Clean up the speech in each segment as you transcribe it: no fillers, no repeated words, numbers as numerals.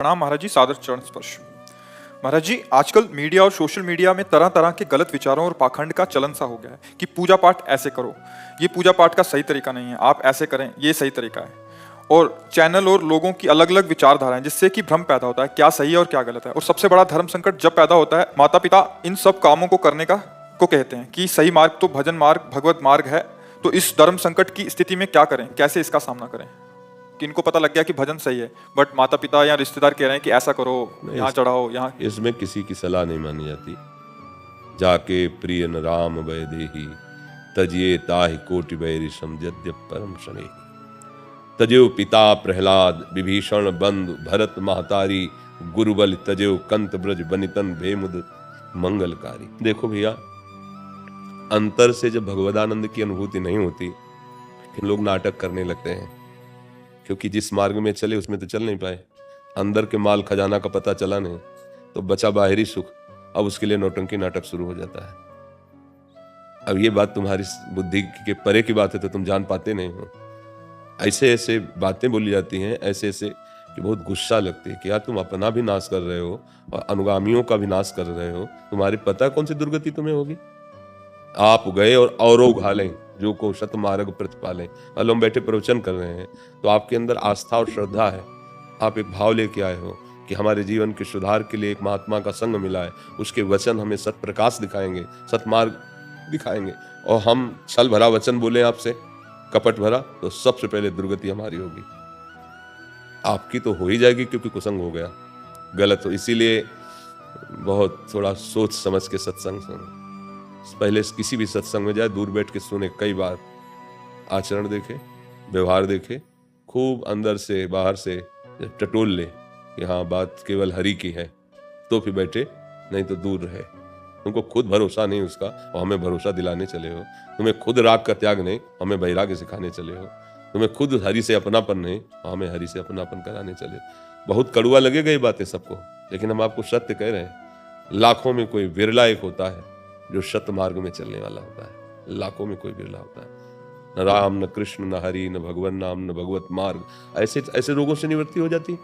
प्रणाम महाराज जी, सादर चरण स्पर्श। महाराज जी, आजकल मीडिया और सोशल मीडिया में तरह तरह के गलत विचारों और पाखंड का चलन सा हो गया है कि पूजा पाठ ऐसे करो, ये पूजा पाठ का सही तरीका नहीं है, आप ऐसे करें, ये सही तरीका है। और चैनल और लोगों की अलग अलग विचारधाराएं, जिससे कि भ्रम पैदा होता है क्या सही है और क्या गलत है। और सबसे बड़ा धर्म संकट जब पैदा होता है, माता पिता इन सब कामों को करने का को कहते हैं कि सही मार्ग तो भजन मार्ग, भगवत मार्ग है। तो इस धर्म संकट की स्थिति में क्या करें, कैसे इसका सामना करें कि इनको पता लग गया कि भजन सही है, बट माता पिता या रिश्तेदार कह रहे हैं कि ऐसा करो, यहाँ चढ़ाओ, यहाँ। इसमें किसी की सलाह नहीं मानी जाती। जाके प्रिय न राम वै देही, तजिए ताहि कोटि बैरि समझद्य परम शनि। तजेव पिता प्रहलाद, विभीषण बंधु भरत महतारी, गुरुबल तजेव कंत ब्रज बनितन भेमुद मंगलकारी। देखो भैया, अंतर से जब भगवदानंद की अनुभूति नहीं होती, फिर लोग नाटक करने लगते हैं, क्योंकि जिस मार्ग में चले उसमें तो चल नहीं पाए। अंदर के माल खजाना का पता चला नहीं तो बचा बाहरी सुख। अब उसके लिए नौटंकी नाटक शुरू हो जाता है। अब ये बात तुम्हारी बुद्धि के परे की बात है, तो तुम जान पाते नहीं हो। ऐसे ऐसे बातें बोली जाती हैं, ऐसे ऐसे कि बहुत गुस्सा लगती है कि यार तुम अपना भी नाश कर रहे हो और अनुगामियों का भी नाश कर रहे हो। तुम्हारी पता कौन सी दुर्गति तुम्हें होगी। आप गए और औरों घालें जो को शत मार्ग प्रतिपालें। अल हम बैठे प्रवचन कर रहे हैं तो आपके अंदर आस्था और श्रद्धा है। आप एक भाव लेके आए हो कि हमारे जीवन के सुधार के लिए एक महात्मा का संग मिला है, उसके वचन हमें सत प्रकाश दिखाएंगे, सतमार्ग दिखाएंगे। और हम छल भरा वचन बोले आपसे, कपट भरा, तो सबसे पहले दुर्गति हमारी होगी। आपकी तो हो ही जाएगी, क्योंकि कुसंग हो गया, गलत हो। इसीलिए बहुत थोड़ा सोच समझ के सत्संग सुनो। पहले किसी भी सत्संग में जाए, दूर बैठ के सुने, कई बार आचरण देखे, व्यवहार देखे, खूब अंदर से बाहर से टटोल ले कि हाँ बात केवल हरि की है, तो फिर बैठे, नहीं तो दूर रहे। तुमको खुद भरोसा नहीं उसका और हमें भरोसा दिलाने चले हो। तुम्हें खुद राग का त्याग नहीं, हमें वैराग्य सिखाने चले हो। तुम्हें खुद हरि से अपनापन नहीं, हमें हरि से अपनापन कराने चले। बहुत कड़ुआ लगेगा ये बातें सबको, लेकिन हम आपको सत्य कह रहे हैं। लाखों में कोई विरला एक होता है जो सत मार्ग में चलने वाला होता है। लाखों में कोई बिरला होता है। न राम, न कृष्ण, न हरि, न भगवान नाम, न भगवत मार्ग। ऐसे ऐसे रोगों से निवृत्ति हो जाती,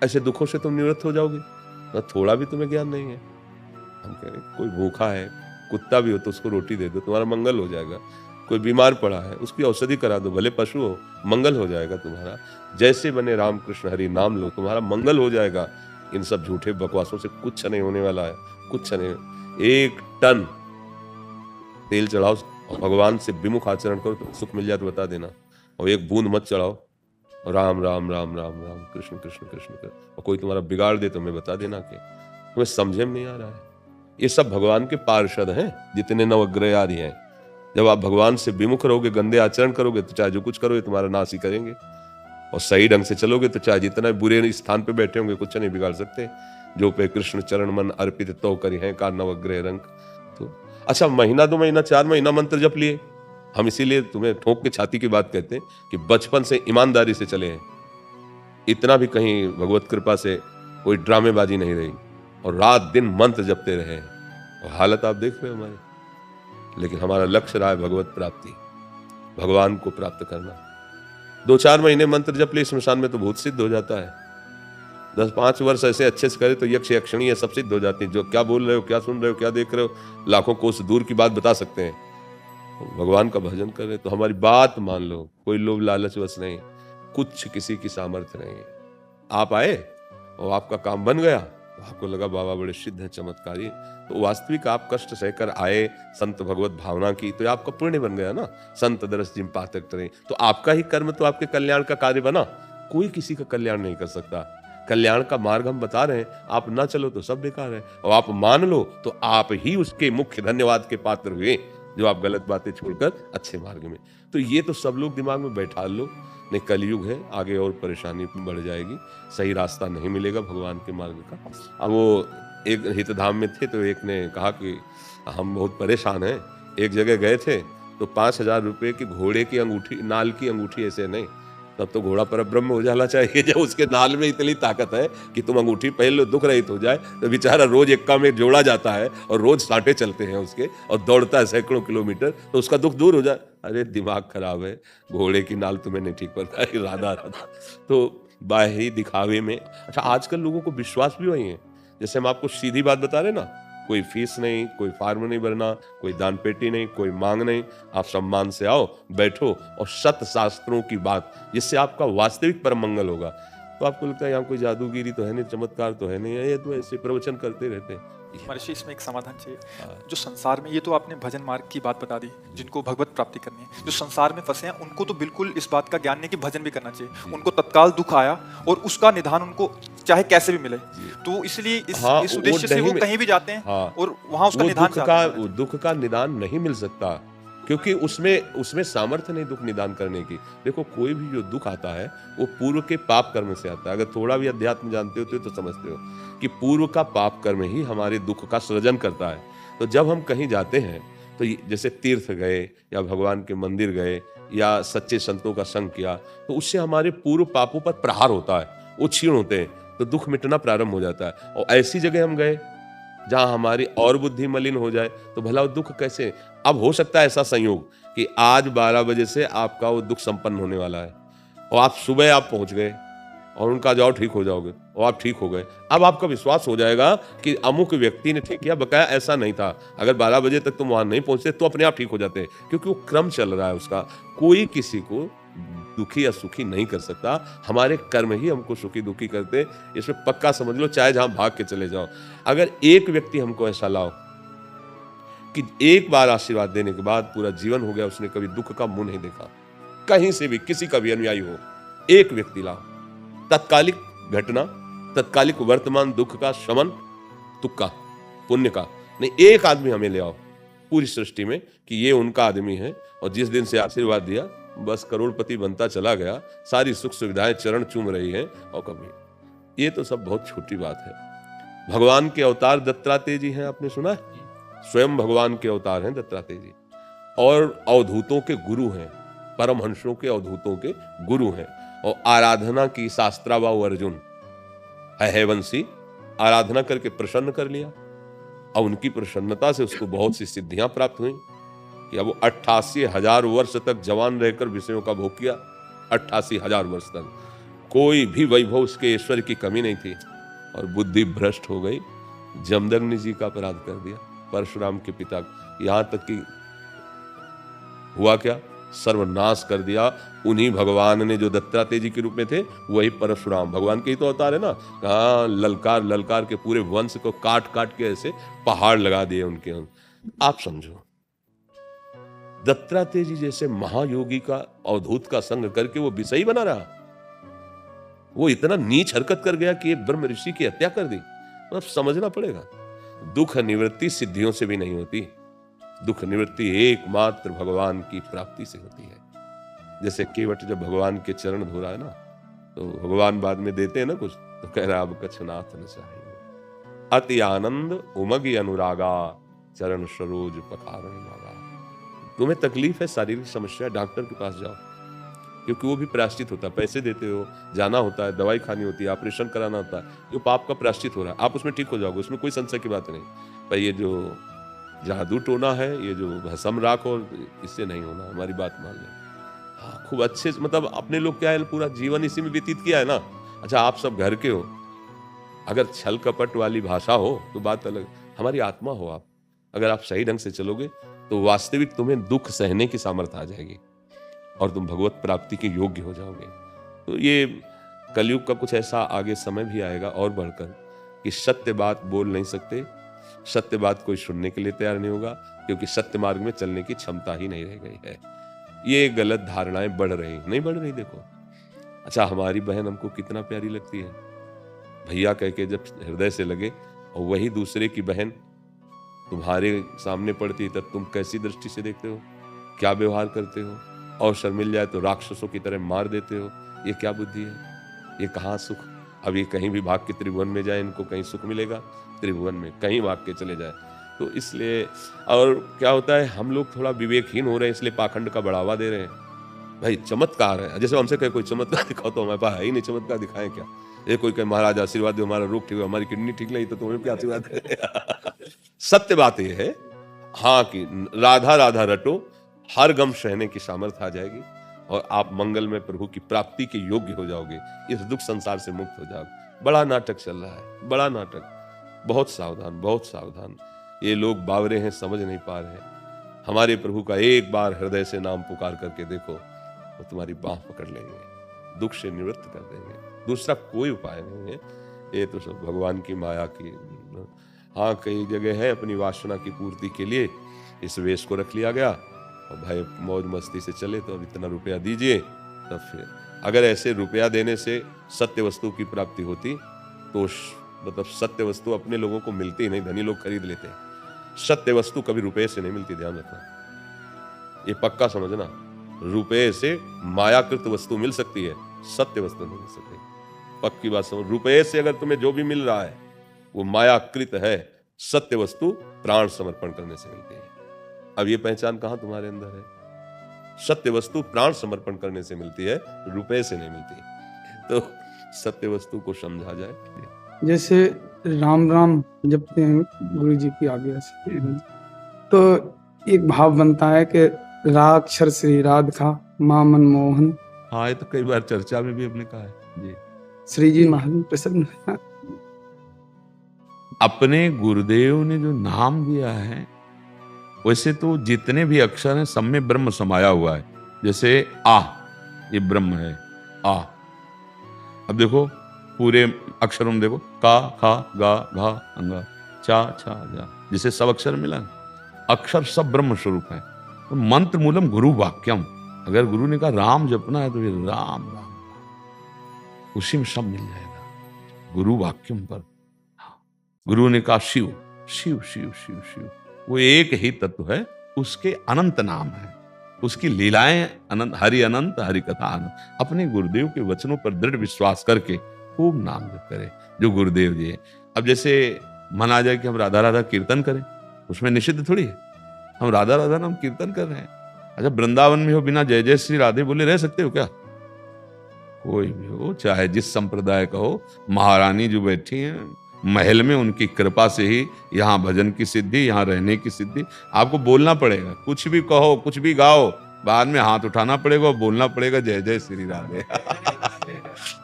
ऐसे दुखों से तुम निवृत्त हो जाओगे। न थोड़ा भी तुम्हें ज्ञान नहीं है। हम कह रहे कोई भूखा है, कुत्ता भी हो तो उसको रोटी दे दो, तुम्हारा मंगल हो जाएगा। कोई बीमार पड़ा है, उसकी औषधि करा दो, भले पशु हो, मंगल हो जाएगा तुम्हारा। जैसे बने राम कृष्ण हरि नाम लो, तुम्हारा मंगल हो जाएगा। इन सब झूठे बकवासों से कुछ नहीं होने वाला है, कुछ नहीं। 1 टन तेल चढ़ाओ और भगवान से विमुख आचरण करो तो सुख मिल जाए तो बता देना। और 1 बूंद मत चढ़ाओ, राम राम राम राम राम, कृष्ण कृष्ण कृष्ण कृष्ण, और कोई तुम्हारा बिगाड़ दे तो मैं बता देना कि तुम्हें समझे में नहीं आ रहा है। ये सब भगवान के पार्षद हैं, जितने नवग्रह आदि हैं। जब आप भगवान से विमुख रहोगे, गंदे आचरण करोगे, तो चाहे जो कुछ करोगे तुम्हारा नाश ही करेंगे। और सही ढंग से चलोगे तो चाहे जितना बुरे स्थान पे बैठे होंगे, कुछ नहीं बिगाड़ सकते। जो पे कृष्ण चरण मन अर्पित तो करी है का नवग्रह रंग। तो अच्छा, महीना 2 महीना 4 महीना मंत्र जप लिए। हम इसीलिए तुम्हें ठोक के छाती की बात कहते हैं कि बचपन से ईमानदारी से चले हैं। इतना भी कहीं भगवत कृपा से कोई ड्रामेबाजी नहीं रही, और रात दिन मंत्र जपते रहे। और हालत आप देख रहे हो हमारी। लेकिन हमारा लक्ष्य रहा है भगवत प्राप्ति, भगवान को प्राप्त करना। 2-4 महीने मंत्र जप लिए, स्मशान में तो भूत सिद्ध हो जाता है। 10-5 वर्ष ऐसे अच्छे से करे तो यक्ष यक्षिणी सब सिद्ध हो जाती है। जो क्या बोल रहे हो, क्या सुन रहे हो, क्या देख रहे हो, लाखों कोस दूर की बात बता सकते हैं। भगवान का भजन कर रहे तो हमारी बात मान लो। कोई लोभ लालच बस नहीं, कुछ किसी की सामर्थ्य नहीं है। आप आए और आपका काम बन गया, तो आपको लगा बाबा बड़े सिद्ध हैं, चमत्कारी। तो वास्तविक आप कष्ट सहकर आए, संत भगवत भावना की, तो आपका पुण्य बन गया ना। संत दरस जिम पातक तरे, तो आपका ही कर्म तो आपके कल्याण का कार्य बना। कोई किसी का कल्याण नहीं कर सकता। कल्याण का मार्ग हम बता रहे हैं, आप ना चलो तो सब बेकार है, और आप मान लो तो आप ही उसके मुख्य धन्यवाद के पात्र हुए, जो आप गलत बातें छोड़कर अच्छे मार्ग में। तो ये तो सब लोग दिमाग में बैठा लो। नहीं, कलयुग है, आगे और परेशानी बढ़ जाएगी, सही रास्ता नहीं मिलेगा भगवान के मार्ग का। अब वो एक हितधाम में थे, तो एक ने कहा कि हम बहुत परेशान हैं। एक जगह गए थे तो 5000 रुपये की घोड़े की अंगूठी, नाल की अंगूठी, ऐसे नहीं, तब तो घोड़ा पर ब्रह्म हो जाना चाहिए। जब उसके नाल में इतनी ताकत है कि तुम अंगूठी पहन लो, दुख रहित हो जाए, तो बेचारा रोज एक्का में जोड़ा जाता है और रोज साँटे चलते हैं उसके, और दौड़ता है सैकड़ों किलोमीटर, तो उसका दुख दूर हो जाए। अरे दिमाग खराब है, घोड़े की नाल तुम्हें नहीं ठीक पड़ता है, राधा राधा। तो बाहरी दिखावे में। अच्छा, आजकल लोगों को विश्वास भी वही है। जैसे हम आपको सीधी बात बता रहे ना, कोई फीस नहीं, कोई फॉर्म नहीं भरना, कोई दान पेटी नहीं, कोई मांग नहीं, आप सम्मान से आओ, बैठो और सत शास्त्रों की बात, जिससे आपका वास्तविक परम मंगल होगा। तो आपको लगता है यहाँ कोई जादूगिरी तो है नहीं, चमत्कार तो है नहीं, ये तो ऐसे प्रवचन करते रहते हैं। महर्षि, इसमें एक समाधान चाहिए। जो संसार में, ये तो आपने भजन मार्ग की बात बता दी, जिनको भगवत प्राप्ति करनी है, जो संसार में फंसे हैं उनको तो बिल्कुल इस बात का ज्ञान नहीं कि भजन भी करना चाहिए। उनको तत्काल दुख आया और उसका निदान उनको चाहे कैसे भी मिले, तो इसलिए इस उद्देश्य से वो कहीं भी जाते हैं और वहां उसका निदान चाहते हैं। दुख का निदान नहीं मिल सकता, क्योंकि उसमें सामर्थ्य नहीं दुख निदान करने की। देखो, कोई भी जो दुख आता है वो पूर्व के पाप कर्म से आता है। अगर थोड़ा भी अध्यात्म जानते हो तो समझते हो कि पूर्व का पाप कर्म ही हमारे दुख का सृजन करता है। तो जब हम कहीं जाते हैं तो जैसे तीर्थ गए या भगवान के मंदिर गए या सच्चे संतों का संग किया, तो उससे हमारे पूर्व पापों पर प्रहार होता है, वो क्षीण होते हैं, तो दुख मिटना प्रारंभ हो जाता है। और ऐसी जगह हम गए जहां हमारी और बुद्धि मलिन हो जाए तो भला वो दुख कैसे। अब हो सकता है ऐसा संयोग कि आज 12 बजे से आपका वो दुख संपन्न होने वाला है और आप सुबह आप पहुंच गए और उनका जाओ ठीक हो जाओगे और आप ठीक हो गए। अब आपका विश्वास हो जाएगा कि अमुक व्यक्ति ने ठीक किया, बकाया ऐसा नहीं था। अगर 12 बजे तक तुम वहां नहीं पहुंचते तो अपने आप ठीक हो जाते, क्योंकि वो क्रम चल रहा है उसका। कोई किसी को दुखी या सुखी नहीं कर सकता, हमारे कर्म ही हमको सुखी दुखी करते। इसमें पक्का समझ लो, चाहे जहां भाग के चले जाओ। अगर एक व्यक्ति हमको ऐसा लाओ कि एक बार आशीर्वाद देने के बाद पूरा जीवन हो गया, उसने कभी दुख का मुंह नहीं देखा, कहीं से भी किसी का भी अनुयायी हो, एक व्यक्ति लाओ, तत्कालिक घटना, तत्कालिक वर्तमान दुख का शमन, तुक्का पुण्य का नहीं, एक आदमी हमें ले आओ पूरी सृष्टि में कि ये उनका आदमी है और जिस दिन से आशीर्वाद दिया बस करोड़पति बनता चला गया, सारी सुख सुविधाएं चरण चूम रही हैं। और कभी ये तो सब बहुत छोटी बात है। भगवान के अवतार दत्तात्रेय जी हैं, आपने सुना है? स्वयं भगवान के अवतार हैं दत्तात्रेय जी, और अवधूतों के गुरु हैं, परमहंसों के अवधूतों के गुरु हैं। और आराधना की शास्त्राबाहु अर्जुन अहवंशी आराधना करके प्रसन्न कर लिया और उनकी प्रसन्नता से उसको बहुत सी सिद्धियां प्राप्त हुई कि अब वो 88,000 वर्ष तक जवान रहकर विषयों का भोग किया। 88,000 वर्ष तक कोई भी वैभव उसके ईश्वर की कमी नहीं थी। और बुद्धि भ्रष्ट हो गई, जमदग्नि जी का अपराध कर दिया, परशुराम के पिता, यहां तक कि हुआ क्या, सर्वनाश कर दिया। उन्हीं भगवान ने जो दत्तात्रेय जी के रूप में थे वही परशुराम, भगवान के ही तो अवतार है ना। कहाँ ललकार ललकार के पूरे वंश को काट काट के ऐसे पहाड़ लगा दिए उनके। आप समझो, दत्तात्रेय जी जैसे महायोगी का अवधूत का संग करके वो विषयी बना रहा, वो इतना नीच हरकत कर गया कि एक ब्रह्म ऋषि की हत्या कर दी। मतलब समझना पड़ेगा, दुख निवृत्ति सिद्धियों से भी नहीं होती, दुख निवृत्ति एकमात्र भगवान की प्राप्ति से होती है। जैसे केवट जब भगवान के चरण धो रहा है ना, तो भगवान बाद में देते हैं ना कुछ, तो कह रहा अब कछनाथ न चाहिए, अति आनंद उमगी अनुरागा, चरण सरोज पखारण मागा। तुम्हें तकलीफ है, शारीरिक समस्या, डॉक्टर के पास जाओ, क्योंकि वो भी प्रायश्चित होता है। पैसे देते हो, जाना होता है, दवाई खानी होती है, ऑपरेशन कराना होता है, जो पाप का प्रायश्चित हो रहा है, आप उसमें ठीक हो जाओगे, उसमें कोई संशय की बात नहीं। पर ये जो जादू टोना है, ये जो भस्म राख, और इससे नहीं होना, हमारी बात मान लें। हाँ, खूब अच्छे, मतलब अपने लोग क्या है, पूरा जीवन इसी में व्यतीत किया है ना। अच्छा, आप सब घर के हो, अगर छल कपट वाली भाषा हो तो बात अलग, हमारी आत्मा हो आप, अगर आप सही ढंग से चलोगे तो वास्तविक तुम्हें दुख सहने की सामर्थ्य आ जाएगी और तुम भगवत प्राप्ति के योग्य हो जाओगे। तो ये कलयुग का कुछ ऐसा आगे समय भी आएगा और बढ़कर कि सत्य बात बोल नहीं सकते, सत्य बात कोई सुनने के लिए तैयार नहीं होगा, क्योंकि सत्य मार्ग में चलने की क्षमता ही नहीं रह गई है। ये गलत धारणाएं बढ़ रही, नहीं बढ़ रही। देखो, अच्छा, हमारी बहन हमको कितना प्यारी लगती है, भैया कह के जब हृदय से लगे, और वही दूसरे की बहन तुम्हारे सामने पड़ती तब तुम कैसी दृष्टि से देखते हो, क्या व्यवहार करते हो, अवसर मिल जाए तो राक्षसों की तरह मार देते हो। ये क्या बुद्धि है, ये कहाँ सुख। अब ये कहीं भी भाग के त्रिभुवन में जाए, इनको कहीं सुख मिलेगा त्रिभुवन में, कहीं भाग के चले जाए। तो इसलिए, और क्या होता है, हम लोग थोड़ा विवेकहीन हो रहे हैं, इसलिए पाखंड का बढ़ावा दे रहे हैं। भाई चमत्कार है, जैसे हमसे कहे कोई चमत्कार दिखाओ, तो हमारे पास है ही नहीं, चमत्कार दिखाएं क्या। ये कोई कहे महाराज आशीर्वाद दो, हमारा रोग ठीक हो, हमारी किडनी ठीक नहीं, तो तुम्हें क्या आशीर्वाद है। सत्य बात यह है, हाँ, कि राधा राधा रटो, हर गम सहने की सामर्थ्य आ जाएगी। और आप मंगल में प्रभु की प्राप्ति के योग्य हो जाओगे, इस दुख संसार से मुक्त हो जाओगे। बड़ा नाटक चल रहा है, बड़ा नाटक। बहुत सावधान, बहुत सावधान। ये लोग बावरे हैं, समझ नहीं पा रहे हैं। हमारे प्रभु का एक बार हृदय से नाम पुकार करके देखो, वो तुम्हारी बाह पकड़ लेंगे, दुख से निवृत्त कर देंगे। दूसरा कोई उपाय नहीं है, ये तो सब भगवान की माया की। हाँ, कई जगह है अपनी वासना की पूर्ति के लिए इस वेश को रख लिया गया, और भाई मौज मस्ती से चले तो अब इतना रुपया दीजिए। तब फिर अगर ऐसे रुपया देने से सत्य वस्तु की प्राप्ति होती तो मतलब सत्य वस्तु अपने लोगों को मिलती ही नहीं, धनी लोग खरीद लेते हैं। सत्य वस्तु कभी रुपये से नहीं मिलती, ध्यान रखना, ये पक्का समझना। रुपये से मायाकृत वस्तु मिल सकती है, सत्य वस्तु नहीं मिल सकती, पक्की बात समझ। रुपये से अगर तुम्हें जो भी मिल रहा है वो मायाकृत है, सत्य वस्तु प्राण समर्पण करने से मिलती है। अब ये पहचान कहां तुम्हारे अंदर है? सत्य वस्तु प्राण समर्पण करने से मिलती है, रुपये से नहीं मिलती। तो सत्य वस्तु को समझा जाए। जैसे राम राम जपते हैं गुरु जी की आज्ञा से, तो एक भाव बनता है कि राक्षर श्री राधिका मां मनमोहन। हाँ, ये तो कई बार चर्चा में भी हमने कहा है जी। श्री जी महाराज प्रसन्न हैं। अपने गुरुदेव ने जो नाम दिया है, वैसे तो जितने भी अक्षर हैं सब में ब्रह्म समाया हुआ है। जैसे आ, ये ब्रह्म है, आ। अब देखो पूरे अक्षरों में देखो, का, खा, गा, घा, अंगा, चा, छा, जा, जिसे सब अक्षर मिला, अक्षर सब ब्रह्म स्वरूप है। तो मंत्र मूलम गुरु वाक्यम, अगर गुरु ने कहा राम जपना है तो ये राम राम, उसी में सब मिल जाएगा। गुरु वाक्यम पर गुरु ने कहा शिव शिव शिव शिव शिव, वो एक ही तत्व है, उसके अनंत नाम है, उसकी लीलाएं अनंत, हरि अनंत, हरि कथा अनंत। अपने गुरुदेव के वचनों पर दृढ़ विश्वास करके खूब नाम जप करें जो गुरुदेव जी है। अब जैसे माना जाए कि हम राधा राधा कीर्तन करें, उसमें निषिद्ध थोड़ी है, हम राधा राधा नाम कीर्तन कर रहे हैं। अच्छा, वृंदावन में हो बिना जय जय श्री राधे बोले रह सकते हो क्या? कोई भी हो, चाहे जिस संप्रदाय का हो, महारानी जो बैठी हैं महल में, उनकी कृपा से ही यहाँ भजन की सिद्धि, यहाँ रहने की सिद्धि। आपको बोलना पड़ेगा, कुछ भी कहो, कुछ भी गाओ, बाद में हाथ उठाना पड़ेगा और बोलना पड़ेगा जय जय श्री राधे।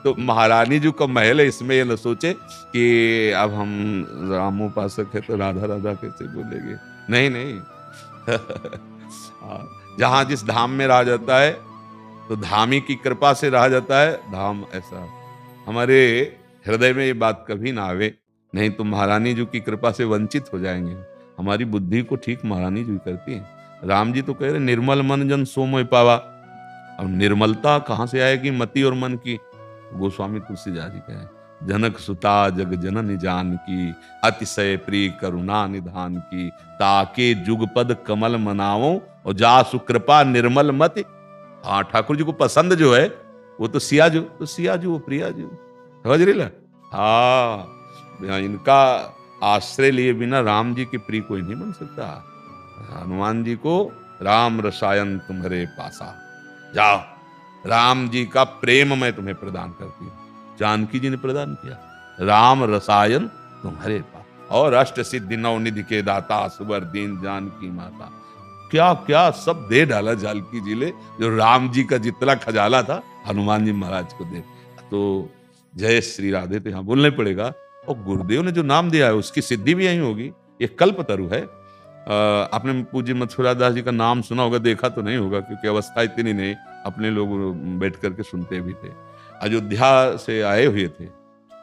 तो महारानी जी का महल है, इसमें ये न सोचे कि अब हम रामोपासक है तो राधा राधा कैसे बोलेंगे। नहीं नहीं। जहां जिस धाम में रहा जाता है तो धामी की कृपा से रहा जाता है धाम। ऐसा हमारे हृदय में ये बात कभी ना आवे, नहीं तो महारानी जी की कृपा से वंचित हो जाएंगे। हमारी बुद्धि को ठीक महारानी जी करती हैं। राम जी तो कह रहे निर्मल मन जन सो मोहि पावा। अब निर्मलता कहाँ से आएगी मति और मन की? गोस्वामी तुलसीदास जी कहे जनक सुता जग जननी जान की, अतिशय प्रिय करुणा निधान की, ताके जुगपद कमल मनावो और जा सुकृपा निर्मल मति। हाँ, ठाकुर जी को पसंद जो है वो तो सियाजू, तो सियाजू वो प्रियाजू, समझ रही ला? हाँ, इनका आश्रय लिए बिना राम जी के प्रिय कोई नहीं बन सकता। हनुमान जी को राम रसायन तुम्हारे पासा, जाओ राम जी का प्रेम मैं तुम्हें प्रदान करती हूँ। जानकी जी ने प्रदान किया राम रसायन तुम्हारे पास, और अष्ट सिद्धि नौ निधि के दाता, सुबर दीन जानकी माता। क्या क्या सब दे डाला जानकी जी ने, जो राम जी का जितना खजाला था हनुमान जी महाराज को दे। तो जय श्री राधे तो यहाँ बोलने पड़ेगा। और गुरुदेव ने जो नाम दिया है उसकी सिद्धि भी यही होगी। ये कल्प तरु है। आपने पूज्य मथुरा दास जी का नाम सुना होगा, देखा तो नहीं होगा क्योंकि अवस्था इतनी नहीं, अपने लोग बैठ करके सुनते भी थे। अयोध्या से आए हुए थे,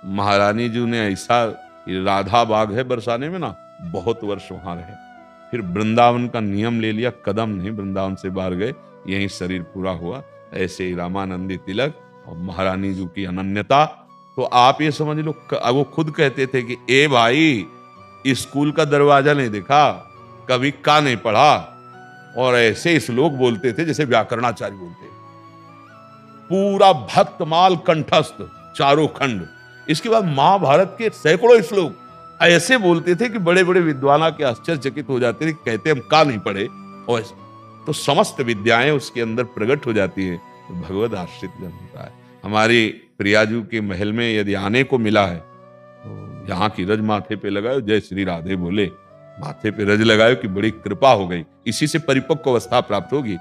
महारानी जी ने ऐसा, राधा बाग है बरसाने में ना, बहुत वर्ष वहां रहे। फिर वृंदावन का नियम ले लिया, कदम नहीं वृंदावन से बाहर गए, यही शरीर पूरा हुआ। ऐसे ही रामानंदी तिलक और महारानी जी की अनन्यता। तो आप ये समझ लो, वो खुद कहते थे कि ए भाई, स्कूल का दरवाजा नहीं देखा, कभी का नहीं पढ़ा, और ऐसे श्लोक बोलते थे जैसे व्याकरणाचार्य बोलते। पूरा भक्तमाल कंठस्थ चारों खंड। इसके बाद महाभारत के सैकड़ों श्लोक ऐसे बोलते थे कि बड़े बड़े विद्वान के आश्चर्यचकित हो जाते थे, कहते हम का नहीं पढ़े। और तो समस्त विद्याएं उसके अंदर प्रकट हो जाती है, तो भगवद आश्रित जन होता है। हमारी प्रियाजू के महल में यदि आने को मिला है तो यहाँ की रज माथे पे लगाओ, जय श्री राधे बोले, माथे पे रज लगाए कि बड़ी कृपा हो गई, इसी से परिपक्व अवस्था प्राप्त होगी।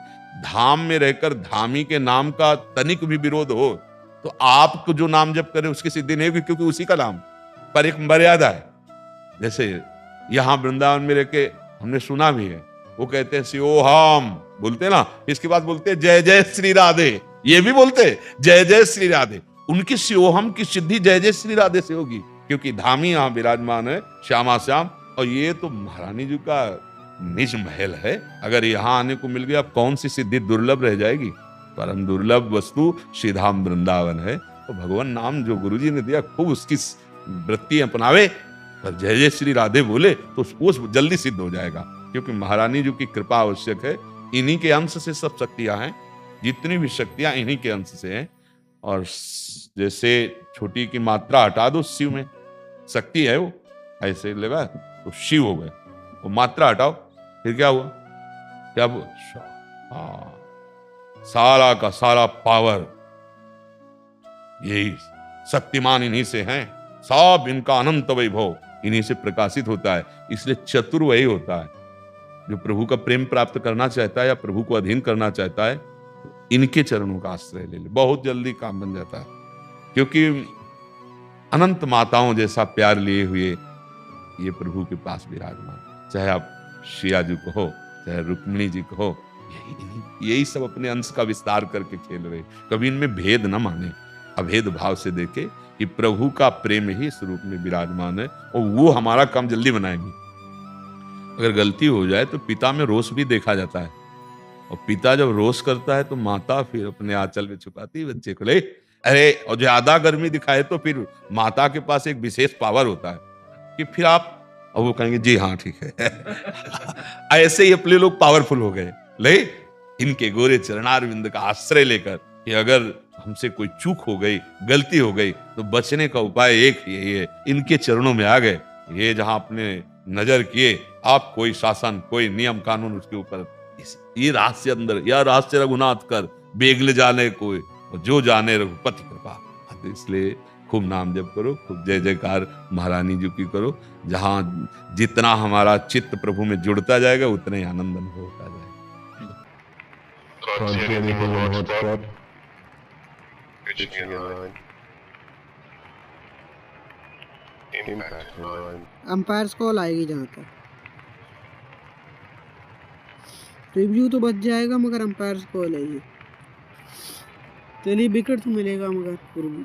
धाम में रहकर धामी के नाम का तनिक भी विरोध हो तो आपको जो नाम जप करे उसकी सिद्धि नहीं होगी, क्योंकि उसी का नाम, पर एक मर्यादा है। जैसे यहां वृंदावन में रह के हमने सुना भी है, वो कहते हैं शिवोहम बोलते हैं ना, इसके बाद बोलते हैं जय जय श्री राधे, ये भी बोलते हैं जय जय श्री राधे। उनकी शिवोहम की सिद्धि जय जय श्री राधे से होगी, क्योंकि धामी यहां विराजमान है श्यामा श्याम। और ये तो महारानी जी का निज महल है, अगर यहां आने को मिल गया कौन सी सिद्धि दुर्लभ रह जाएगी। परम दुर्लभ वस्तु श्रीधाम वृंदावन है। तो भगवान नाम जो गुरुजी ने दिया खूब उसकी वृत्ति अपनावे, पर जय जय श्री राधे बोले तो वो जल्दी सिद्ध हो जाएगा, क्योंकि महारानी जी की कृपा आवश्यक है। इन्हीं के अंश से सब शक्तियां हैं, जितनी भी शक्तियां इन्हीं के अंश से हैं। और जैसे छोटी की मात्रा हटा दो शिव में, शक्ति है वो, ऐसे लगा तो शिव हो गए, वो मात्रा हटाओ फिर क्या हुआ, क्या हाँ, सारा का सारा पावर यही शक्तिमान इन्हीं से हैं, सब इनका अनंत वैभव इन्हीं से प्रकाशित होता है। इसलिए चतुर वही होता है जो प्रभु का प्रेम प्राप्त करना चाहता है या प्रभु को अधीन करना चाहता है, तो इनके चरणों का आश्रय ले ले, बहुत जल्दी काम बन जाता है। क्योंकि अनंत माताओं जैसा प्यार लिए हुए ये प्रभु के पास विराजमान, चाहे आप शिया जी को हो, चाहे रुक्मिणी जी को हो, यही सब अपने अंश का विस्तार करके खेल रहे। कभी इनमें भेद न माने, अभेद भाव से देखे कि प्रभु का प्रेम ही इस रूप में विराजमान है और वो हमारा काम जल्दी बनाएंगे। अगर गलती हो जाए तो पिता में रोष भी देखा जाता है, और पिता जब रोष करता है तो माता फिर अपने आंचल में छुपाती है बच्चे को, ले अरे, और ज्यादा गर्मी दिखाए तो फिर माता के पास एक विशेष पावर होता है कि फिर आप, और वो कहेंगे जी हाँ ठीक है। ऐसे ही अपने लोग पावरफुल हो गए, ले इनके गोरे चरणारविंद का आश्रय लेकर कि अगर हमसे कोई चूक हो गई, गलती हो गई, तो बचने का उपाय एक ही है, इनके चरणों में आ गए। ये जहां अपने नजर किए, आप कोई शासन, कोई नियम कानून उसके ऊपर, ये रहस्य अंदर, या रहस्य रघुनाथ कर बेगले जाने कोई, जो जाने रघुपति कृपा। इसलिए खूब नाम जप करो, खूब जय जयकार महारानी जी की करो। जहां जितना हमारा चित्त प्रभु में जुड़ता जाएगा उतना ही आनंद अनुभव होता जाएगा। अंपायर्स कॉल आएगी जहाँ तक, रिव्यू तो बच जाएगा मगर अंपायर्स कॉल आएगी। चलिए विकेट तो मिलेगा मगर फिर भी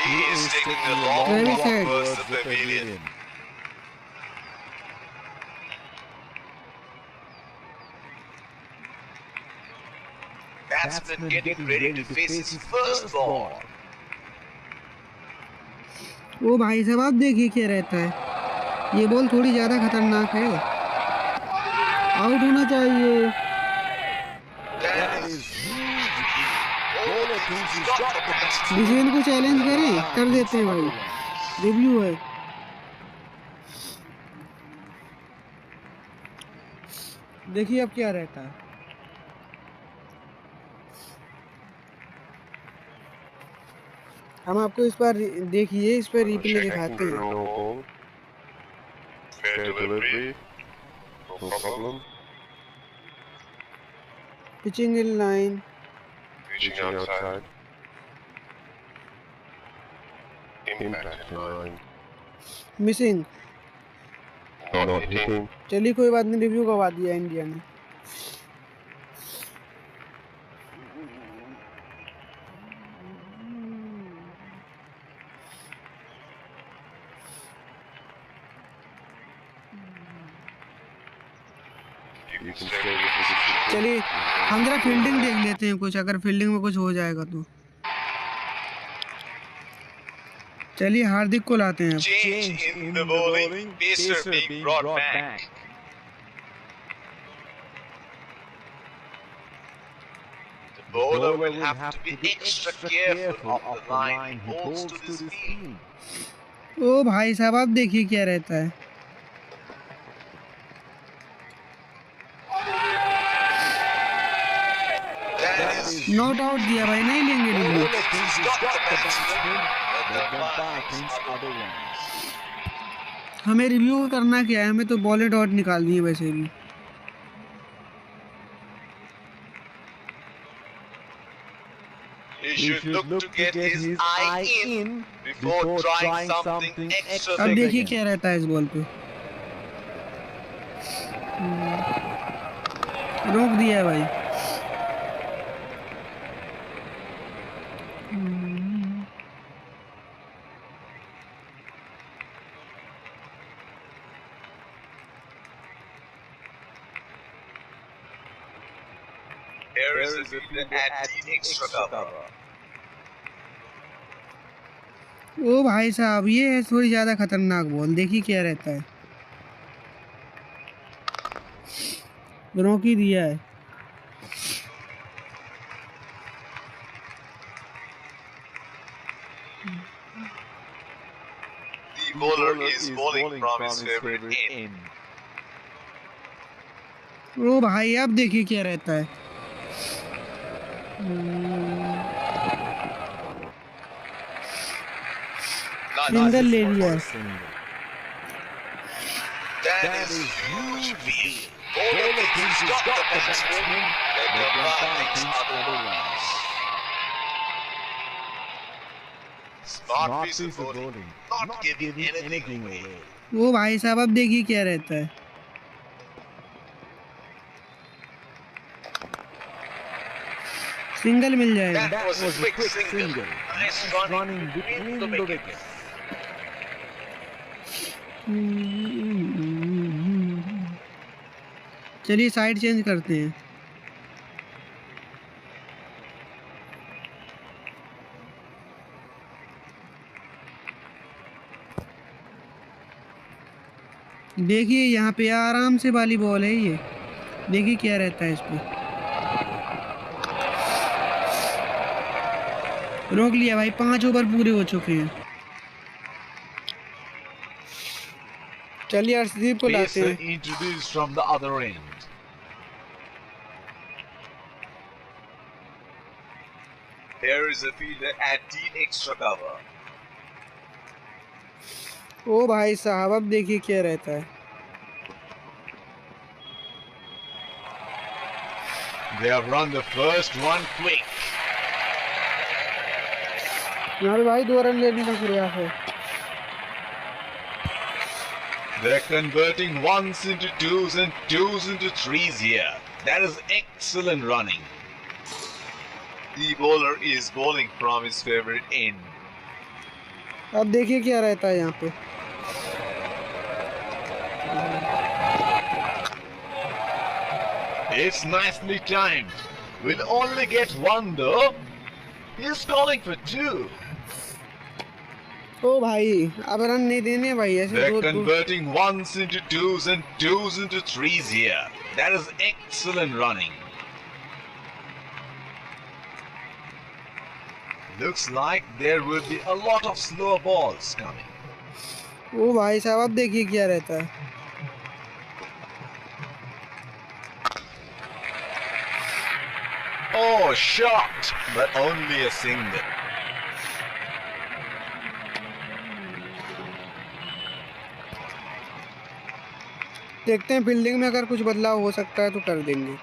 He is taking a long Very walk sad. towards the pavilion. Batsman getting ready to face his first ball. वो भाई साहब आप देखिए क्या रहता है, ये बॉल थोड़ी ज्यादा खतरनाक है, आउट होना चाहिए। That is huge. Bowler thinks he's got the batsman. Decision को चैलेंज करें, कर देते हैं भाई, रिव्यू है। देखिए अब क्या रहता है, हम आपको इस बार देखिए, इस पर रिप्ले दिखाते हैं। No ball. Fair delivery. No problem. Pitching in line, Reaching outside. Impact in line. Missing. Not hitting. चलिए कोई बात नहीं, रिव्यू करवा दिया इंडिया ने। You can stay with the decision. चलिए हम जरा फील्डिंग देख लेते हैं कुछ, अगर फील्डिंग में कुछ हो जाएगा तो। चलिए हार्दिक को लाते हैं। Change in the bowling. Pacer being brought back. The bowler will have to be extra careful of the line he bowls to this field. ओ भाई साहब आप देखिए क्या रहता है, नॉट आउट दिया भाई, नहीं लेंगे रिव्यू। हमें रिव्यू करना क्या है, हमें तो बॉल डॉट निकालनी है वैसे भी। He should look to get his eye in before trying something extra. अब देखिए क्या रहता है इस बॉल पे। रोक दिया है भाई। Here is a fielder at the extra cover. ओ भाई साहब, ये है थोड़ी ज्यादा खतरनाक बॉल, देखिए क्या रहता है। रोक ही दिया है। The bowler is bowling from his favorite end. ओ भाई, अब देखिए क्या रहता है। सिंगल ले लिया है। That is huge field. Bowler thinks he's got the batsman. Let the umpire thinks otherwise. Smart piece of bowling. Not giving anything away. ओ भाई साहब, अब देखिए क्या रहता है। सिंगल मिल जाएगा। That was a quick single. Nice running between the wickets. चलिए side change करते हैं। देखिए यहाँ पे आराम से वाली बॉल है ये, देखिए क्या रहता है इस पे। रोक लिया भाई, 5 ओवर पूरे हो चुके हैं। चलिए अर्शदीप को लाते Pacer हैं। introduced from the other end. Here is a fielder at the extra cover. ओ भाई साहब, अब देखिए क्या रहता है। They have run the first one quick. यहाँ पे भाई 2 रन लेने का प्रयास है। They're converting ones into twos and twos into threes here. That is excellent running. The bowler is bowling from his favorite end. अब देखिए क्या रहता है यहाँ पे। It's nicely timed. Will only get one though. He's calling for two. ओ भाई, अब run नहीं देने भाई, ऐसे They're दो converting ones into twos and twos into threes here. That is excellent running. Looks like there will be a lot of slower balls coming. ओ भाई साहब, अब देखिए क्या रहता है। Oh, shot, but only a single. देखते हैं फील्डिंग में अगर कुछ बदलाव हो सकता है तो कर देंगे।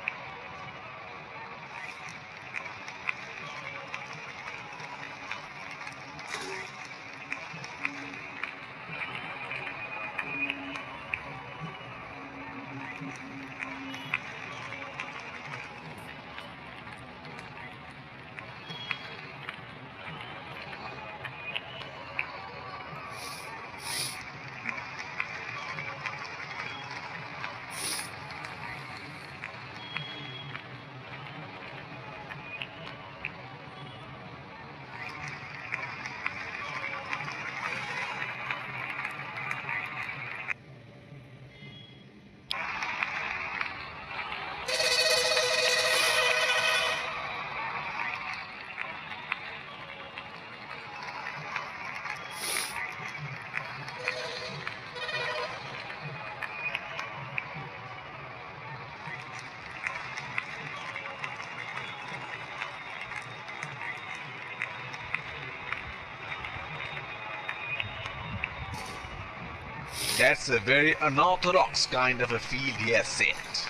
That's a very unorthodox kind of a field he has set.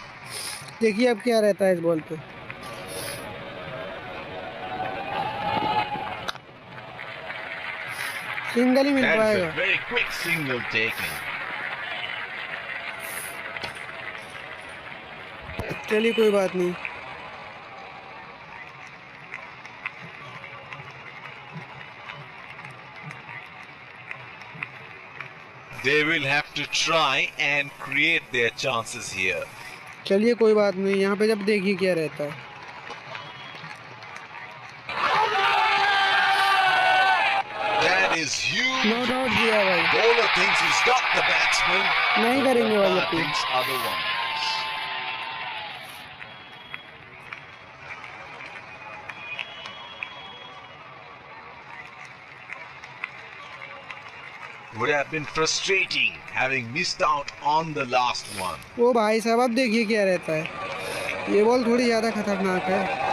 देखिए अब क्या रहता है इस बॉल पे। Single he mill That is पाएगा। a very quick single taken. चलिए कोई बात नहीं। They will have to try and create their chances here. चलिए कोई बात नहीं, यहाँ पे जब देखिए क्या रहता है। That is huge. Not out दिया भाई। Bowler thinks he's got the batsman. नहीं करेंगे भाई Bowler अपनी। thinks otherwise. Would have been frustrating having missed out on the last one. ओ भाई साहब अब देखिए क्या रहता है। ये बॉल थोड़ी ज्यादा खतरनाक है।